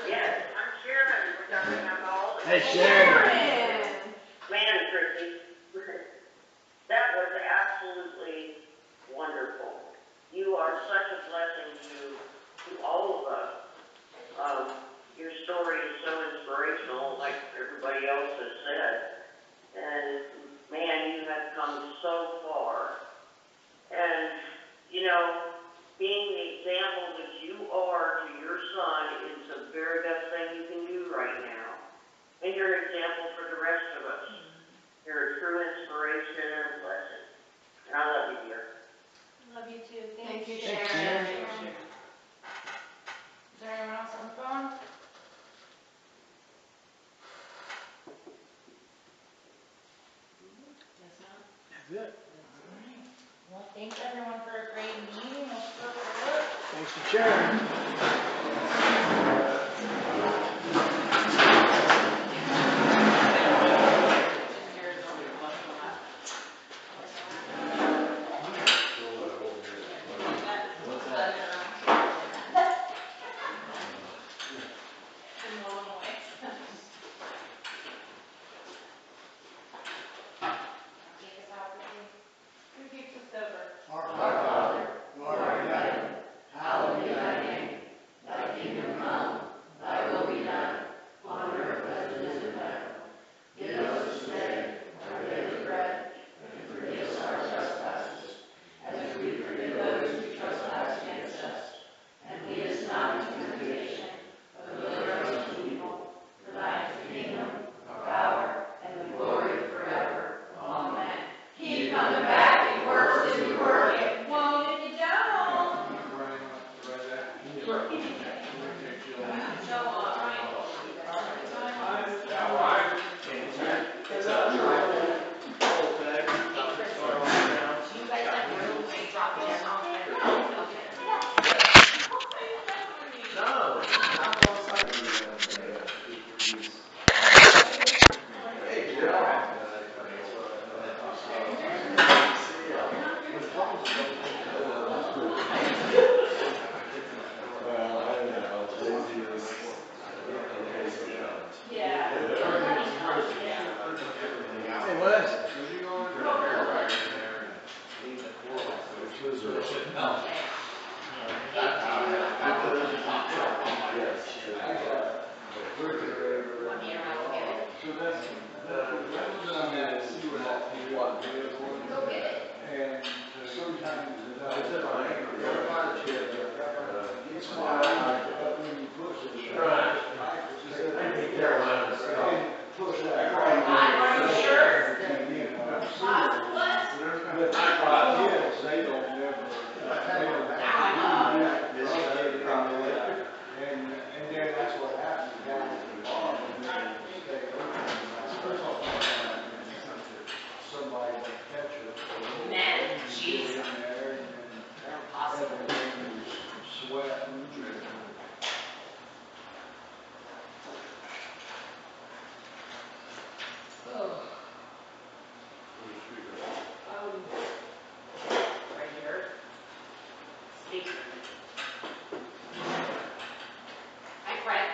Yes, I'm Sharon, we're talking about all. Hey, Sharon. Man, Chrissy, that was absolutely wonderful. You are such a blessing to all of us. Your story is so inspirational, like everybody else has said. And man, you have come so far. And, you know, being the example that you are to your son is the very best thing you can do right now. And you're an example for the rest of us. You're a true inspiration and a blessing. And I love you, dear. Love you too. Thank you, Thanks, Sharon. Sharon. Is there anyone else on the phone? That's it. Well, thanks everyone for a great meeting. We'll circle it. Thanks for sharing. Take us out, please. Who keeps us sober? Our Father, who art in heaven, hallowed be thy name. slide, but when you push it, Right. just Just like be careful how to stop. and push that. Are you sure? But kids, they don't never, they don't and then that's what happens down at the bottom, and then they stay open. Somebody will catch it. Man, Get in there and then everything is sweating. Right here. Speaker. Hi, Fred.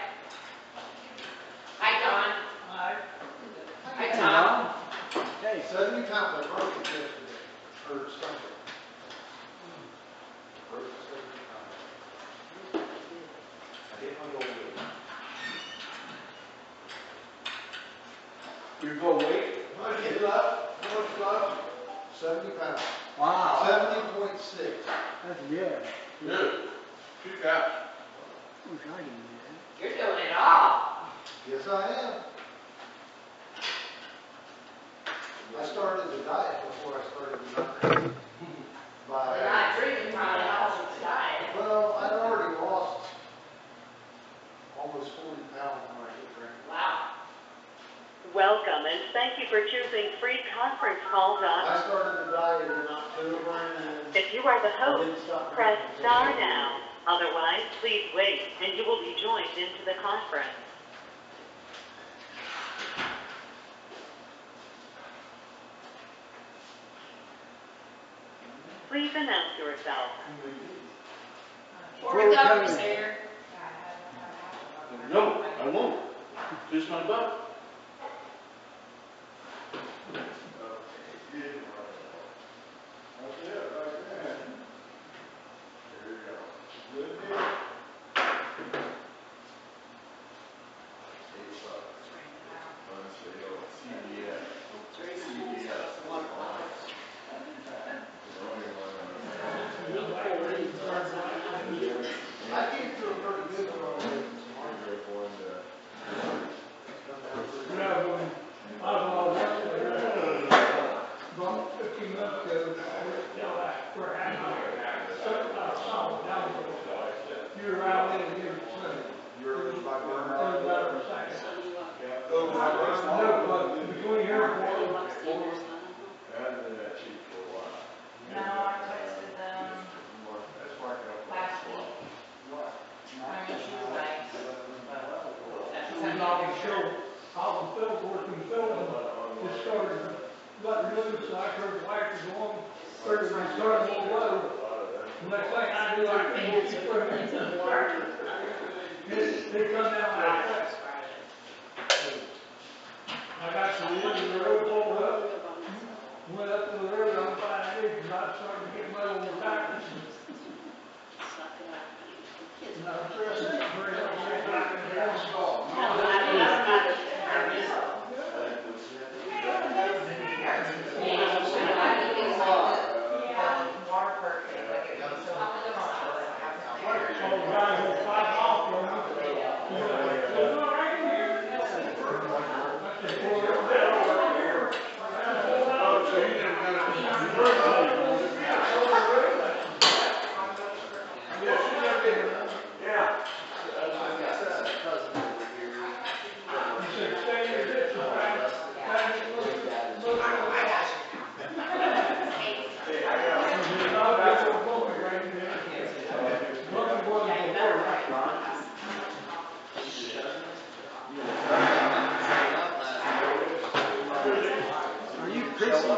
Hi, Don. Hi, Tom. Hey, 70 pounds, I broke it yesterday, or Sunday. Broke it 70 pounds. I hit my goal weight. You go wait? How much is left? How much left? 70 pounds. wow, 70.6. that's good. Good. Good job. Wish I could do that. You're doing it all. Yes, I am. I started the diet before I started the numbers. You're not drinking probably helps with the diet. Well, I'd already lost almost 40 pounds when I quit drinking. Wow. Welcome, and thank you for choosing free conference call I started the diet in October and If you are the I host, didn't stop press drinking. star now. Otherwise, please wait, and you will be joined into the conference. Please announce yourself. Recovery's here. No, I won't. Kiss my butt. That's it, right there. There you go. Good deal. 8 o'clock. Unsealed. CBS. CBS. I came through a pretty good one on the way this morning. Yeah, when I was all working there, about 15 minutes ago, we're at solid down there. You're around there to give it to me. Yours by It was Bernard. about a second. Over by Bernard. No, but between here and Hadn't been that cheap for a while. No, I texted them That's marking up. last week. What? I mean, she was nice, but It was all the show, all the film, working film, it started letting loose, so I heard the lights were going, started more low. Next thing I knew, I couldn't get the equipment. They come down like that. I got to the end of the road, pulled up, went up to the road on 5 acres, and I started to get mud on the tires. And I was dressed very up, very back in the house. water park thing, like it was so comfortable, like having Oh, the guy who fighting off from me, he's like, "It's all right here." I said, "Well, it's better over here." Oh, so you never got it. Yeah, she never did. Yeah. That's what I said. Cousin over here. He said, "Stay in the ditch, and find it, look, I got you. there's not a big old building right in there. Building wasn't the word. Are you Chrissy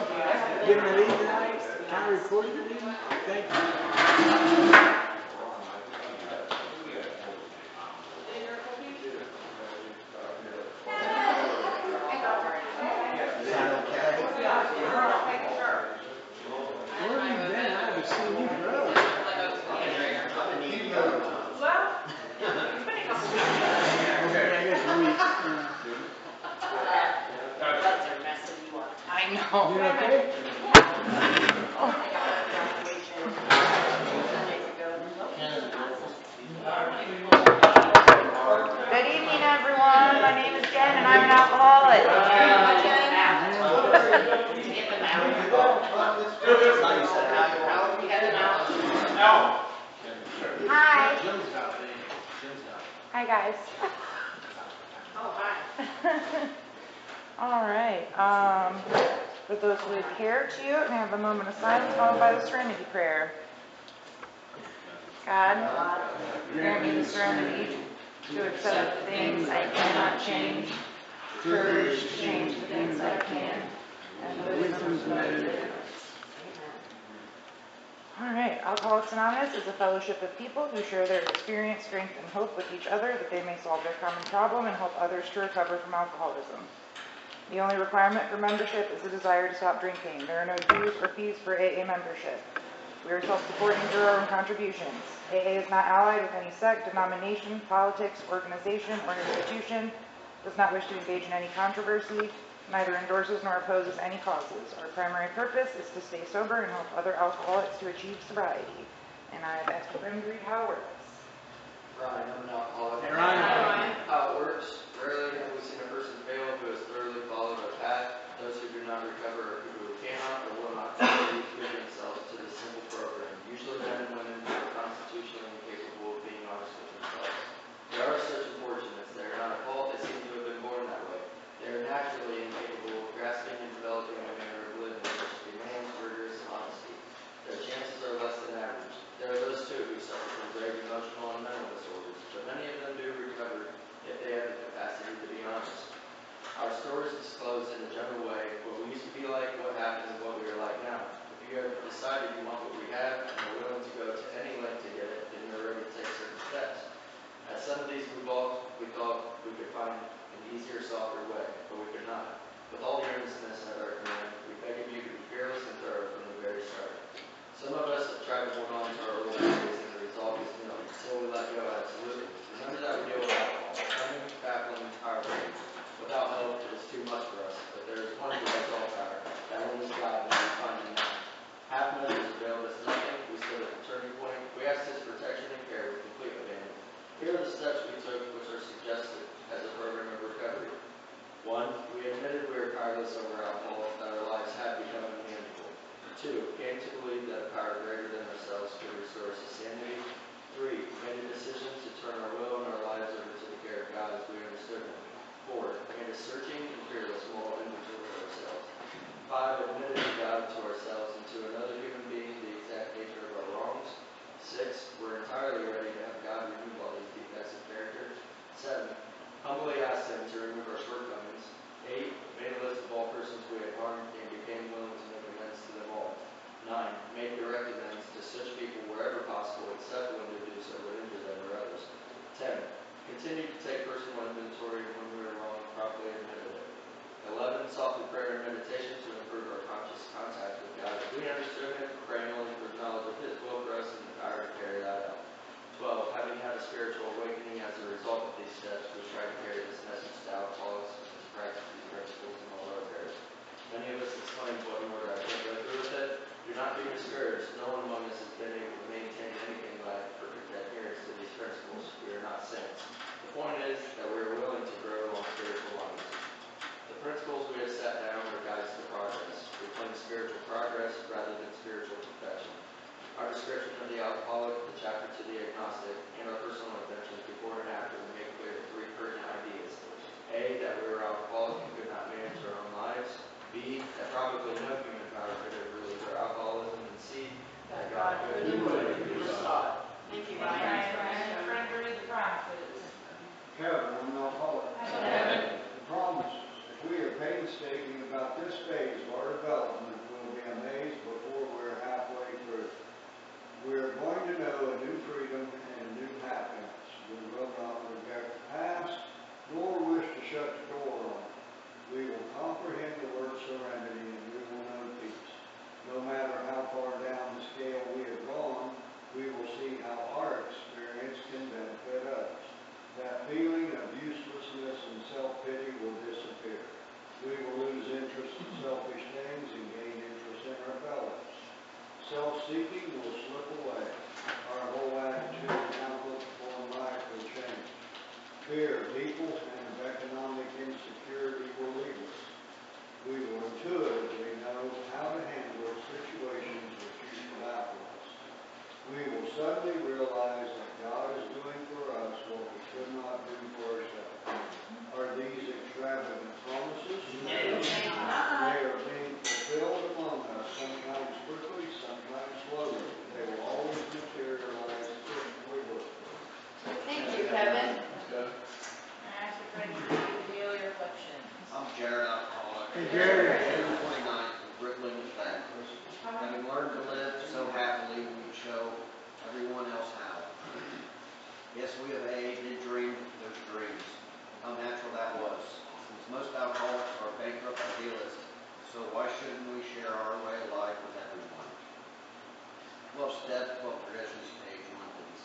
giving a lead tonight? Can I record your lead? Thank you. Is that okay? Where have you been? I haven't seen you grow. Okay, I guess a week. Buds are messing you up. I know. You okay? I again, and I'm an alcoholic. Hi. Hi, guys. Oh, hi. All right, for those who would care to, may I have a moment of silence followed by the Serenity Prayer. God, grant me the serenity to accept the things I cannot change, courage to change the things I can, and the wisdom to know the difference. All right, Alcoholics Anonymous is a fellowship of people who share their experience, strength, and hope with each other that they may solve their common problem and help others to recover from alcoholism. The only requirement for membership is a desire to stop drinking. There are no dues or fees for AA membership. We are self-supporting through our own contributions. AA is not allied with any sect, denomination, politics, organization, or institution, does not wish to engage in any controversy, neither endorses nor opposes any causes. Our primary purpose is to stay sober and help other alcoholics to achieve sobriety. And I've asked for them to read how it works. Ryan, I'm an alcoholic. Hey, Ryan. How it works, rarely have we seen a person fail who has thoroughly followed our path. Those who do not recover are people who cannot or will not fully give themselves to this simple program. Usually men and women who are constitutionally incapable of being honest with themselves. They are such unfortunates. They are not at fault. They seem to have been born that way. They are naturally incapable of grasping and developing a manner of living which demands rigorous honesty. Their chances are less than average. There are those too who suffer from grave emotional and mental disorders, but many of them do recover if they have the capacity to be honest. Our stories disclose in a general way what we used to be like, what happened, and what we are like now. If you have decided you want what we have and are willing to go to any length to get it, then you're ready to take certain steps. At some of these we thought we could find an easier, softer way, but we could not. With all the earnestness at our command, we beg of you to be fearless and thorough from the very start. Some of us have tried to hold on to our old ways and the result is nil until we let go absolutely. Remember that we deal with alcohol, cunning, baffling, powerful. Without help, it is too much for us, but there is one who has all power. That one is God, and we find him now. Half measures availed us nothing. We stood at the turning point. We asked his protection and care with complete abandon. Here are the steps we took, which are suggested as a program of recovery. 1. We admitted we were powerless over alcohol, that our lives had become unmanageable. 2. Came to believe that a power greater than ourselves could restore us to sanity. 3. Made a decision to turn our will and our lives over to the care of God as we understood him. 4. Made a searching and fearless moral inventory of ourselves. 5. Admitted to God, to ourselves, and to another human being the exact nature of our wrongs. 6. We're entirely ready to have God remove all these defects of character. 7. Humbly asked him to remove our shortcomings. 8. Made a list of all persons we had harmed and became willing to make amends to them all. 9. Made direct amends to such people wherever possible, except when to do so would injure them or others. 10. Continued to take personal inventory when we were wrong, properly admitted it. 11. Sought through prayer and meditation to improve our conscious contact with God. If we understood him, praying only for knowledge of his will for us and the power to carry that out. 12. Having had a spiritual awakening as a result of these steps, we try to carry this message to alcoholics and to practice these principles in all our affairs. Many of us exclaim, what in order I can't go through with it? Do not be discouraged. No one among us has been able to maintain anything like perfect adherence to these principles. We are not saints. The point is that we are willing to grow along spiritual lines. The principles we have set down are guides to progress. We claim spiritual progress rather than spiritual perfection. Our description of the alcoholic, the chapter to the agnostic, and our personal adventures before and after make clear 3 pertinent ideas. A, that we were alcoholic and could not manage our own lives. B, that probably no human power could have relieved our alcoholism. And C, that God could do what he sought. Thank you, Ryan, Ryan. and friend, read the promises. Kevin, I'm an alcoholic. Kevin. The promises. If we are painstaking about this phase of our development, we'll be amazed before we're halfway through. We are going to know a new freedom and a new happiness. We will not regret the past, nor wish to shut the door on it. We will comprehend the word serenity, and we will know peace. No matter how far down the scale we have gone, we will see how our experience can benefit others. That feeling of uselessness and self-pity will disappear. We will lose interest in selfish things and gain interest in our fellows. Self-seeking will slip away. Our whole attitude and outlook upon life will change. Fear of people and of economic Hey, Jerry. June 29th, rippling effect. Having learned to live so happily, we show everyone else how. Yes, we of A did dream those dreams. How natural that was. Since most alcoholics are bankrupt idealists, so why shouldn't we share our way of life with everyone? 12 Steps, 12 Traditions, page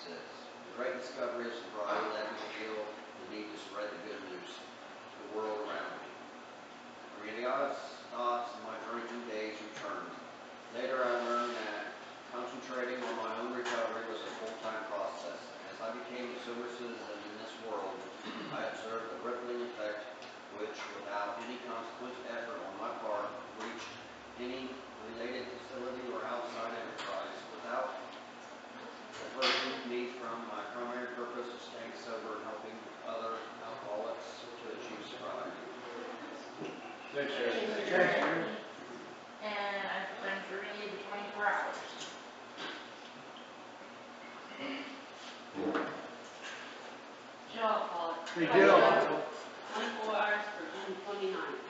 156. The great discovery of sobriety led me to feel the need to spread the good news to the world around me. Grandiose thoughts in my drinking days returned. Later I learned that concentrating on my own recovery was a full-time process. As I became a sober citizen in this world, I observed the rippling effect which, without any consequent effort on my part, reached any related facility or outside enterprise, without diverting me from my primary purpose of staying sober and helping other alcoholics to achieve sobriety. Thanks, Jerry. And I'm going to read the 24 hours. Joe, I'll call it. Hey, Jill. 24 hours for June 29th.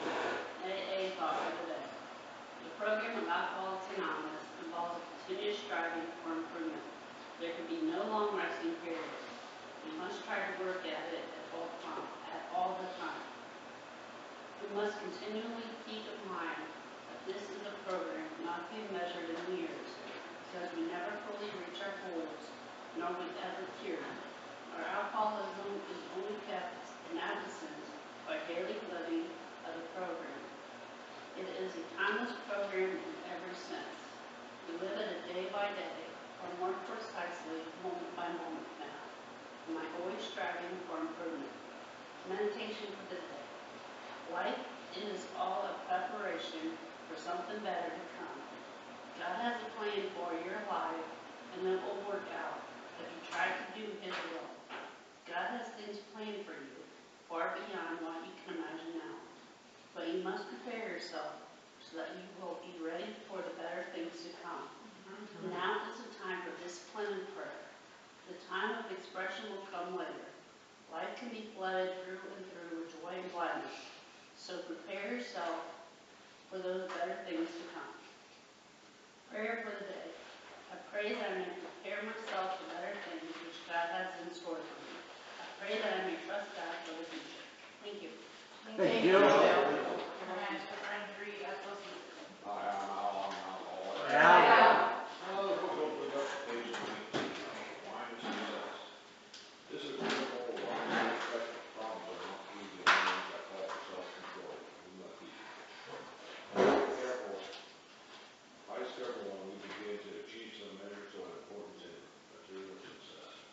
AA thought for the day. The program of Alcoholics Anonymous involves a continuous striving for improvement. There can be no long resting periods. We must try to work at it at all the time. We must continually keep in mind that this is a program not to be measured in years, because we never fully reach our goals, nor we ever cure. Our alcoholism is only kept in absence by daily living of the program. It is a timeless program in every sense. We live it day by day, or more precisely, moment by moment now. Am I always striving for improvement? Meditation for the day. Life is all a preparation for something better to come. God has a plan for your life, and it will work out if you try to do His will. God has things planned for you, far beyond what you can imagine now. But you must prepare yourself so that you will be ready for the better things to come. Now is the time for discipline and prayer. The time of expression will come later. Life can be flooded through and through with joy and gladness. So prepare yourself for those better things to come. Prayer for the day. I pray that I may prepare myself for better things which God has in store for me. I pray that I may trust God for the future. Thank you. Thank you, Jill. And I'm going to ask your friend to read as well as you. Let's open up to page 19, wine and success. This is critical. Wine and respective problems are not to be the only ones that call for self-control. We must be careful. I discovered when we begin to achieve some measures of importance in material success.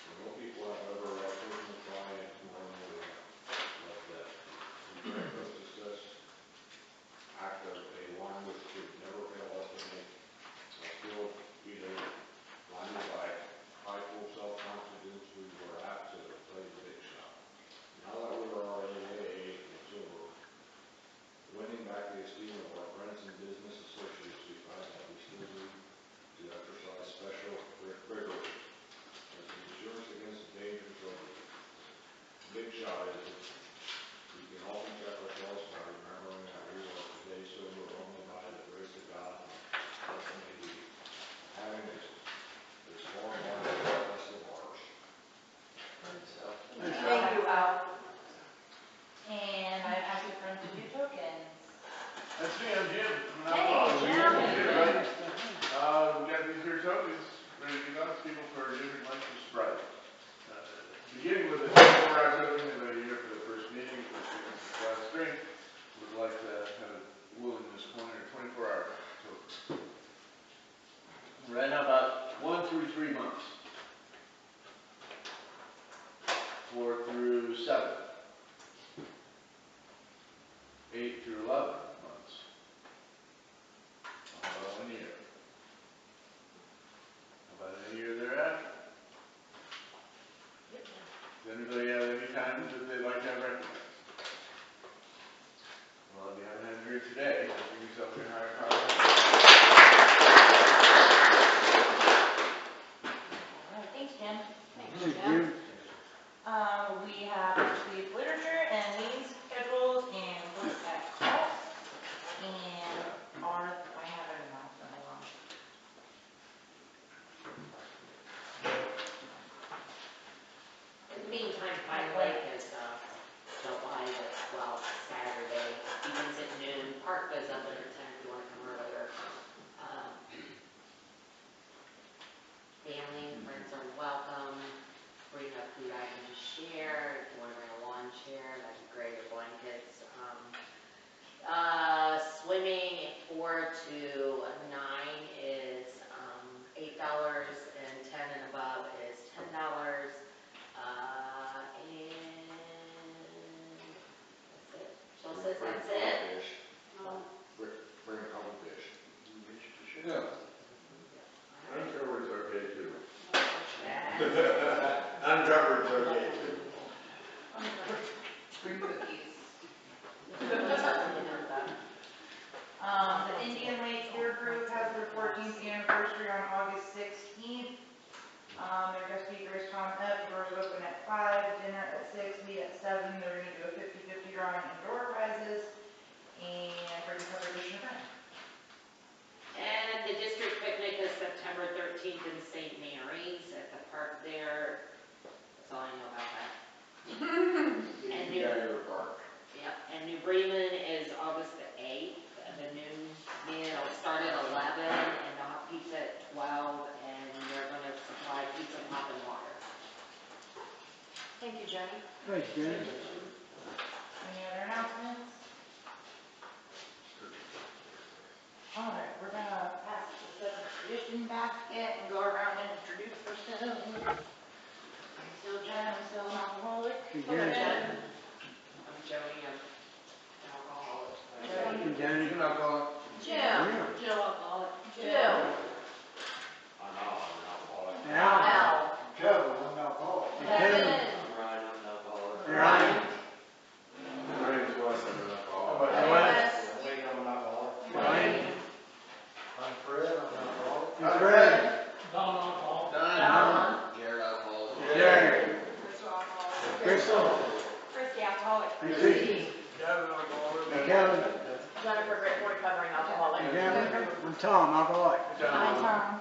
And most people have ever personal triumphs more than we have left that. We grant no success act of a wine which could never fail us to make us feel either blinded by high full self-confidence, we were apt to play the big shot. Now that we are in AA and sober, winning back the esteem of our friends and business associates, we find that we still need to exercise special rigor as an insurance against the dangers of the big shot is it. We can often check ourselves by remembering that we are today sober only by the grace of God and as may be. Having is far more than the best of ours. Thank you, Al. And I've asked your friend to do tokens. That's me, I'm Jim. Hey, Jim. We got these here tokens ready to give out to people for different lengths of sobriety. Beginning with a 24-hour token, anybody here for the first meeting, first meeting since last spring, would like to have a willingness corner 24-hour token. Right now, about 1 through 3 months. 4 through 7. 8 through 11 months. How about 1 year? How about a year thereafter? Does anybody have any times that they'd like to have recognized? Well, if you haven't had a drink today, give yourself a higher power. All right, thanks, Jim. Thank you. We have received literature and meeting schedules and look at costs. New Bremen is August the 8th, the noon meal started at 11 and the hot pizza at 12, and they're gonna supply pizza, pop, and water. Thank you, Jenny. Thanks, Jenny. Any other announcements? All right, we're gonna pass the tradition basket and go around and introduce ourselves. I'm still Jen, I'm still an alcoholic. Hey, Jenny. I'm Jody, I'm an alcoholic. Hey, Jenny. You're not going. Jim. Jill alcoholic. Jill. I'm out, I'm an alcoholic. Al. Kevin, I'm not calling. Kevin. I'm Ryan, I'm an alcoholic. Ryan. My name's Wes, I'm an alcoholic. Wes. Wayne, I'm an alcoholic. Ryan. I'm Fred, I'm an alcoholic. Fred. Don alcohol. Don. Jared alcoholic. Jerry. Crystal alcoholic. Crystal. Chrissy alcoholic. And Chrissy. Kevin, alcoholic. And Kevin. Jennifer, recovering alcoholic. And Kevin. I'm Tom, alcoholic. Hi, Tom.